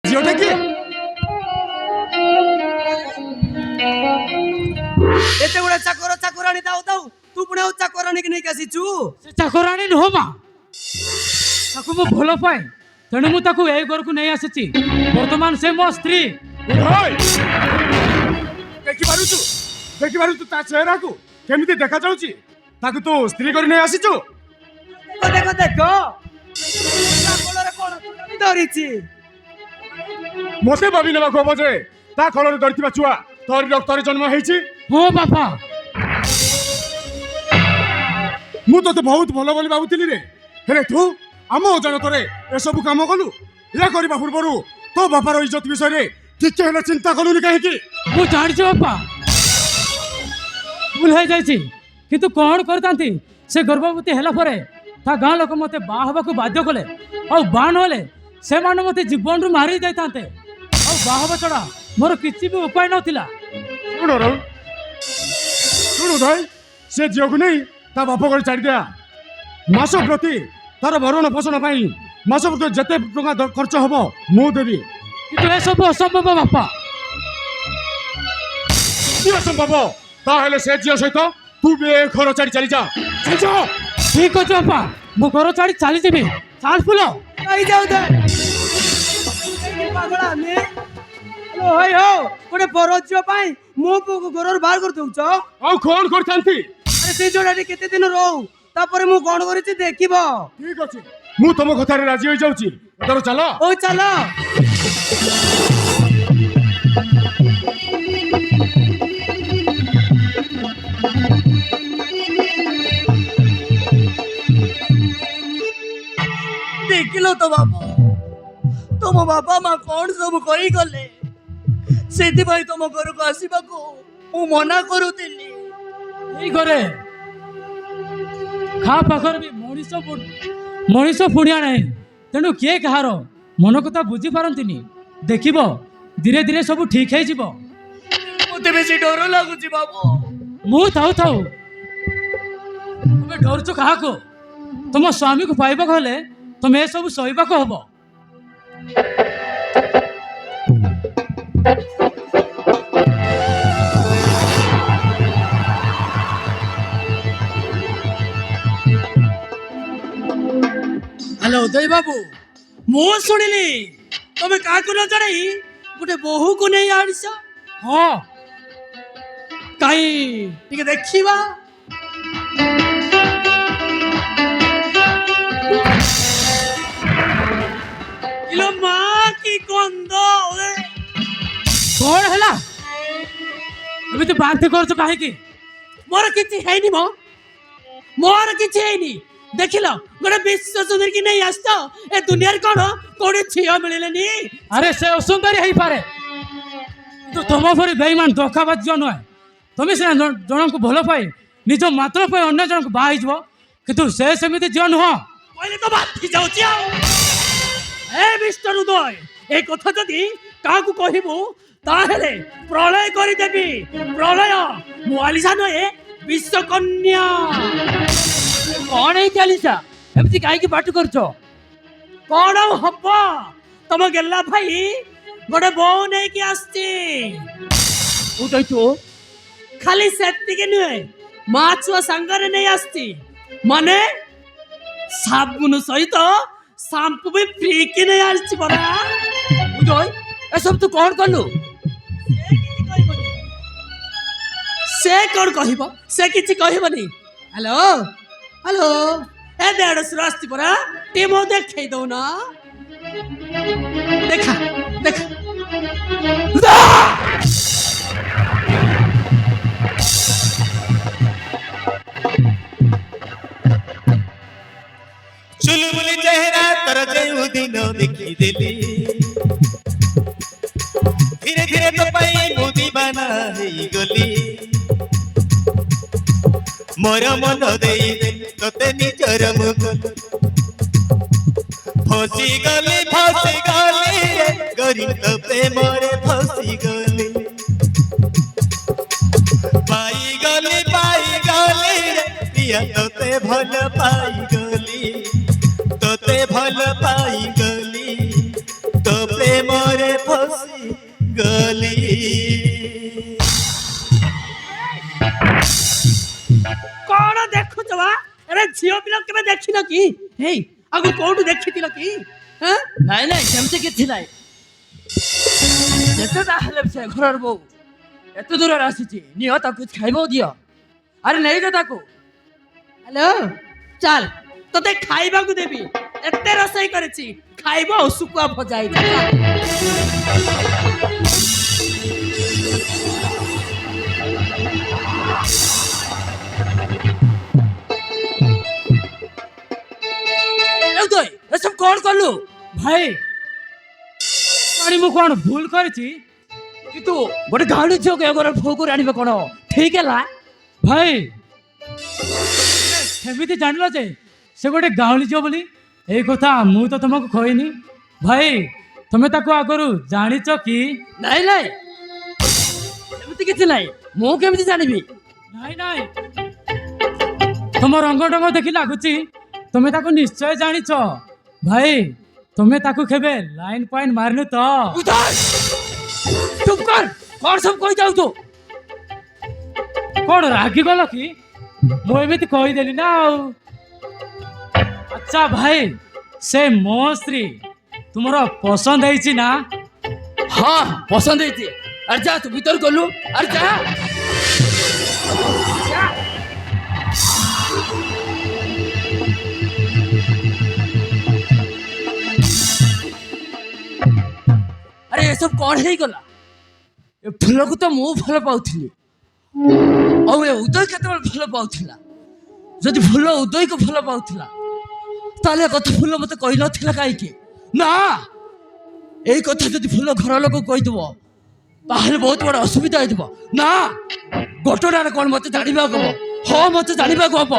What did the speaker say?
ঝিওটা কি ଏତେ ଗୁଡା ଚାକରାଣୀ ଦାଉ ଦାଉ ତୁ ପୁଣି ଆଉ ଚାକରାଣୀ କି ନେଇକି ଆସିଛୁ? ସେ ଚାକରାଣୀ ନୁହଁ ମା, ତାକୁ ମୁଁ ଭଲ ପାଏ, ତେଣୁ ମୁଁ ତାକୁ ଏଇ ଘରକୁ ନେଇ ଆସିଛି। ବର୍ତ୍ତମାନ ସେ ମୋ ସ୍ତ୍ରୀ। ଦେଖିପାରୁଛୁ ତା ଚେହେରାକୁ କେମିତି ଦେଖାଯାଉଛି? ତାକୁ ତୁ ସ୍ତ୍ରୀ କରି ନେଇ ଆସିଛୁ? ଦେଖ ଦେଖ ତା କୋଳରେ କଣ ଚୁଡାମି ଧରିଛି। ମତେ ଭାବି ନେବାକୁ ହବ ଯେ ତା ଖଳରେ ଧରିଥିବା ଛୁଆ ତୋରି ରକ୍ତରେ ଜନ୍ମ ହେଇଛି। ହଁ ବାପା, ମୁଁ ତତେ ବହୁତ ଭଲ ବୋଲି ଭାବୁଥିଲି ରେ, ହେଲେ ତୁ ଆମ ଅଜାଣତରେ ଏସବୁ କାମ କଲୁ। ଏହା କରିବା ପୂର୍ବରୁ ତୋ ବାପାର ଇଜ୍ଜତ ବିଷୟରେ ଟିକେ ହେଲେ ଚିନ୍ତା କଲୁନି କାହିଁକି? ମୁଁ ଜାଣିଛି ବାପା, ଭୁଲ ହେଇଯାଇଛି, କିନ୍ତୁ କଣ କରିଥାନ୍ତି? ସେ ଗର୍ଭବତୀ ହେଲା ପରେ ତା ଗାଁ ଲୋକ ମତେ ବାହା ହେବାକୁ ବାଧ୍ୟ କଲେ, ଆଉ ବାହା ନହେଲେ ସେମାନେ ମତେ ଜୀବନରୁ ମାରି ଦେଇଥାନ୍ତେ। ଆଉ ବାହା ହେବା ଛଡା ମୋର କିଛି ବି ଉପାୟ ନଥିଲା। ଶୁଣୁ ଭାଇ, ସେ ଝିଅକୁ ନେଇ ତା ବାପ ଘରେ ଛାଡ଼ିଦିଆ। ମାସ ପ୍ରତି ତାର ଭରଣ ପୋଷଣ ପାଇଁ ମାସ ପ୍ରତି ଯେତେ ଟଙ୍କା ଖର୍ଚ୍ଚ ହବ ମୁଁ ଦେବି। କିନ୍ତୁ ଏସବୁ ଅସମ୍ଭବ ବାପା। କି ଅସମ୍ଭବ? ତାହେଲେ ସେ ଝିଅ ସହିତ ତୁ ବି ଏ ଘର ଛାଡ଼ି ଚାଲିଯା। ଠିକ ଅଛି ବାପା, ମୁଁ ଘର ଛାଡି ଚାଲିଯିବି। ଚାଲ ଫୁଲ। ଯାଉ ପାଗଳା ଆମେ ହଇ ହଉ ଗୋଟେ ବର ଝିଅ ପାଇଁ ମୋ ପୁଅକୁ ଘରରୁ ବାହାର କରି ଦଉଛ? ଆଉ କଣ କରିଥାନ୍ତି? ଆରେ ସେ ଯୋଉଟା କେତେ ଦିନ ରହୁ, ତାପରେ ମୁଁ କଣ କରିଛି ଦେଖିବ। ଠିକ ଅଛି, ମୁଁ ତମ କଥାରେ ରାଜି ହୋଇଯାଉଛି। ଏଥର ଚାଲ। ହଉ ଚାଲ। ଦେଖିଲ ତ ବାପା, ତମ ବାପା ମା କଣ ସବୁ କହିଗଲେ, ସେଥିପାଇଁ ତମ ଘରକୁ ଆସିବାକୁ ମୁଁ ମନା କରୁଥିଲି। ଏଇ ଘରେ ଖା ପାଖରେ ବି ମଣିଷ ପୁଣିଆ ନାହିଁ, ତେଣୁ କିଏ କାହାର ମନ କଥା ବୁଝିପାରନ୍ତିନି। ଦେଖିବ ଧୀରେ ଧୀରେ ସବୁ ଠିକ ହେଇଯିବ। ମତେ ବେଶୀ ଡର ଲାଗୁଛି ବାବୁ। ମୁଁ ଥାଉ ଥାଉ, ତୁମେ ଡରୁଛ କାହାକୁ? ତୁମ ସ୍ୱାମୀକୁ ପାଇବାକୁ ହେଲେ ତୁମେ ଏସବୁ ସହିବାକୁ ହବ। ହ୍ୟାଲୋ ଉଦୟ ବାବୁ, ମୁଁ ଶୁଣିଲି ତମେ କାହାକୁ ନ ଜଣାଇ ଗୋଟେ ବୋହୂକୁ ନେଇ ଆଣିଛ। ହଁ, କାହିଁ ଟିକେ ଦେଖିବା। ଇଲୋ ମା କି ଗନ୍ଧ! କଣ ହେଲା? ଏମିତି ବାନ୍ତି କରୁଛ କାହିଁକି? ମୋର କିଛି ହେଇନି ମ, ମୋର କିଛି ହେଇନି। ଦେଖିଲ ଗୋଟେ ବିଶ୍ୱ ସୁନ୍ଦରୀ କି ନେଇ ଆସିଛ। ଏ ଦୁନିଆରେ କଣ କୋଉଠି ଝିଅ ମିଳିଲେନି? ଆରେ ସେ ଅସୁନ୍ଦରୀ ହେଇପାରେ, କିନ୍ତୁ ତମ ପରି ବେଇମାନ ଧୋକାବାଜ ଝିଅ ନୁହେଁ। ତମେ ସିନା ଜଣଙ୍କୁ ଭଲ ପାଇ ନିଜ ମାତ୍ର ପାଇଁ ଅନ୍ୟ ଜଣଙ୍କୁ ବାହା ହେଇଯିବ, କିନ୍ତୁ ସେ ସେମିତି ଝିଅ ନୁହଁ। କହିଲେ ତ ବାନ୍ତି ଯାଉଛି ଆଉ। ଏ ମିଷ୍ଟର ଉଦୟ, ଏ କଥା ଯଦି କାହାକୁ କହିବୁ ତାହେଲେ ପ୍ରଳୟ କରିଦେବି। ପ୍ରଳୟ। ମୁଁ ଆଲିସା ନୁହେଁ, ବିଶ୍ୱକନ୍ୟା। କଣ ହେଇଛି ଆଲିସା, ଏମିତି କାହିଁକି ପାଠ କରୁଛ? କଣ ଆଉ ହବ, ତମ ଗେଲା ଭାଇ ଗୋଟେ ବୋଉ ନେଇକି ଆସିଛି। ଖାଲି ସେତିକି ନୁହେଁ, ମା ଛୁଆ ସାଙ୍ଗରେ ନେଇ ଆସିଛି। ମାନେ ସାବୁନ ସହିତ ସାମ୍ପୁ ବି ଫ୍ରି କି ନେଇ ଆସିଛି ପରା। ଉଦୟ, ଏସବୁ ତୁ କଣ କଲୁ? ସେ କଣ କହିବ? ସେ କିଛି କହିବନି। ହ୍ୟାଲୋ ହ୍ୟାଲୋ, ଏ ଦେଢ଼ଶୁର ଆସିଛି ପରା, ଟିକେ ମୋ ଦେଖେଇ ଦଉନା। ଦେଖା ଦେଖା। चुलबुली चेहरा तर जेउ दिन देखिदेली, धीरे धीरे तो पाई मु दीवाना गली। मोर मन देई तोते निजर मुख फसी गली गरी तो प्रेम रे फसी गली। पाई गली प्रिया तोते भल पाई गली, तोते भल पाई गली, तो ପ୍ରେମରେ ଫସି ଗଲି। କଣ ଦେଖୁଛ ବା? ଆରେ ଝିଅ ପିଲା କେବେ ଦେଖିନ କି? ହେଇ ଆଗୁ କୋଉଠୁ ଦେଖିଥିଲ କି? ହାଁ? ନାଇଁ ନାଇଁ ସେମିତି କିଛି ନାହିଁ। ଯେତେ ତାହେଲେ ସେ ଘରର ବୋଉ ଏତେ ଦୂରରେ ଆସିଛି, ନିଅ ତାକୁ ଖାଇବାକୁ ଦିଅ। ଆରେ ନେଇଯା ତାକୁ। ହ୍ୟାଲୋ, ଚାଲ ତତେ ଖାଇବାକୁ ଦେବି। ଏତେ ରୋଷେଇ କରିଛି, ଖାଇବ ଆଉ ଶୁଖୁଆ ଭଜା ହେଇଛି। ଏସବୁ କଣ କଲୁ? ଭାଇ ପାଣି ମୁଁ କଣ ଭୁଲ କରିଛି? କିନ୍ତୁ ଗୋଟେ ଗାଉଁଲି ଝିଅକୁ ଏ ଘର ବୋହୂ କରି ଆଣିବେ କଣ ଠିକ ହେଲା? ଭାଇ ସେମିତି ଜାଣିଲ ଯେ ସେ ଗୋଟେ ଗାଉଁଲି ଝିଅ ବୋଲି? ଏଇ କଥା ମୁଁ ତ ତମକୁ କହିନି। ଭାଇ ତମେ ତାକୁ ଆଗରୁ ଜାଣିଛ କି? ନାଇଁ ନାଇଁ ଏମିତି କିଛି ନାହିଁ। ମୁଁ କେମିତି ଜାଣିବି? ନାଇଁ ନାଇଁ, ତମ ରଙ୍ଗ ଢଙ୍ଗ ଦେଖି ଲାଗୁଛି ତମେ ତାକୁ ନିଶ୍ଚୟ ଜାଣିଛ। ଭାଇ ତମେ ତାକୁ କେବେ ଲାଇନ ପାଇନ ମାରିନୁ ତ? ଚୁପ କର, କଣ ସବୁ କହି ଯାଉଛୁ? କଣ ରାଗିଗଲ କି? ମୁଁ ଏମିତି କହିଦେଲି ନା ଆଉ। ଆଚ୍ଛା ଭାଇ, ସେ ମୋ ସ୍ତ୍ରୀ ତୁମର ପସନ୍ଦ ହେଇଛି ନା? ହଁ ପସନ୍ଦ ହେଇଛି। ଆରେ ଯା ତୁ ଭିତର ଗଲୁ। ଆରେ ଯା। ଆରେ ଏସବୁ କଣ ହେଇଗଲା? ଏ ଫୁଲକୁ ତ ମୁଁ ଭଲ ପାଉଥିଲି, ଆଉ ଏ ଉଦୟ କେତେବେଳେ ଭଲ ପାଉଥିଲା? ଯଦି ଫୁଲ ଉଦୟକୁ ଭଲ ପାଉଥିଲା ତାହେଲେ କଥା ଫୁଲ ମତେ କହିନଥିଲା କାହିଁକି? ନା, ଏଇ କଥା ଯଦି ଫୁଲ ଘର ଲୋକ କହିଦବ ତାହେଲେ ବହୁତ ବଡ଼ ଅସୁବିଧା ହେଇଯିବ। ନା, ଘଟଣାରେ କଣ ମତେ ଜାଣିବାକୁ ହବ। ହଁ ମତେ ଜାଣିବାକୁ ହବ।